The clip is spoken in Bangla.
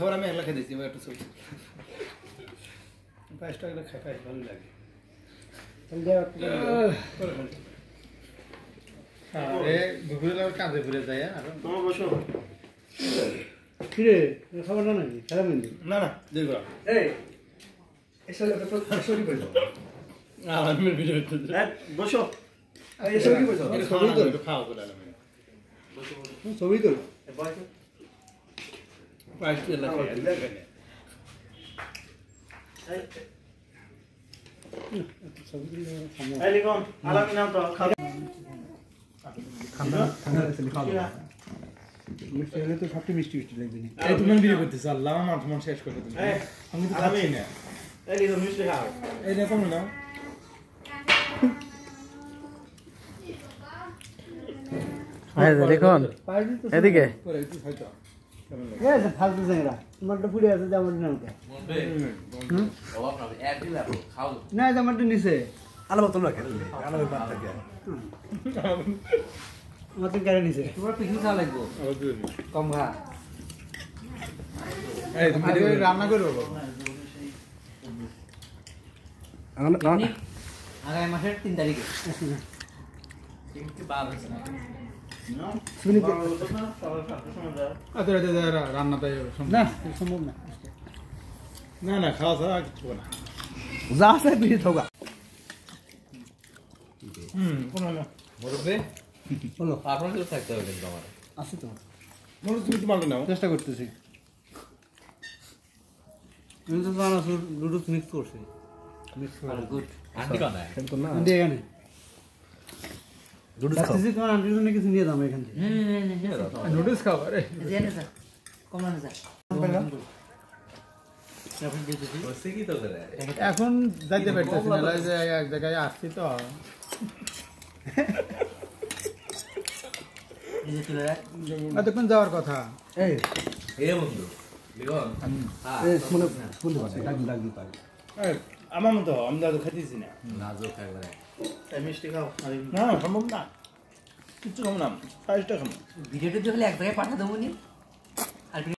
খাবার আমি একলা খেয়েছি একটা ছবি পাঁচটা একলা খাই ভালো লাগে দুপুরে কাঁদে ঘুরে যায় আর তোমার বসো কিরে খাবার না নাকি খারাপ হয়নি না না দেখো এই এসে সরি বলছো না আমি ভিডিও করতে বসো এসে কি বলছো ছবি তো একটু খাওয়া করে আলাম বসো ছবি তো বসো পাঁচটা লাগে এই লিখন আলামি নাম তো খাওয়া মিষ্টি হলে তো সবচেয়ে মিষ্টি মিষ্টি লাগবে না এই তুমি ভিডিও করতেছ আল্লাহ আমার মন শেষ করে তুমি আমি তো খাচ্ছি না এই লিখন মিষ্টি খাও এই দেখো না দেখুন এদিকে ফালতু জায়গা তোমারটা পুড়ে আছে জামাটা নামটা না জামাটা নিচে আলো তোমরা খেলে আলো বাদ থাকে আমার তো কেড়ে নিচে তোমরা পিছনে চা লাগবো কম খা এই তুমি রান্না করো আগামী মাসের 3 তারিখে রান্না তাই না সম্ভব না না না খাওয়া ছাড়া কিছু না যা আছে পিছিয়ে থাকা কোনো না মুরব্বি বলো আপনার কিছু থাকতে হবে কিন্তু আমার আছে তো মুরব্বি তুমি তোমার নাও চেষ্টা করতেছি তুমি তো জানো লুডুস মিক্স করছি গুড আন্টি কোন না আন্টি এখানে লুডুস খাও তোমার আন্টির জন্য কিছু নিয়ে যাবো এখান থেকে নুডলস খাও আরে জেনে স্যার কমন স্যার এখন যাইতে পারতেছি না যে এক জায়গায় আসছি তো এতক্ষণ যাওয়ার কথা এই বন্ধু লিখন শুনে শুনতে পাচ্ছি ডাক দিতে পারি আমার মতো আমি তো খাইতেছি না নাজুক একবারে মিষ্টি খাও না সম্ভব না কিচ্ছু খাবো না 5টা খাবো ভিডিওটা দেখলে এক জায়গায় পাঠা দেবো নি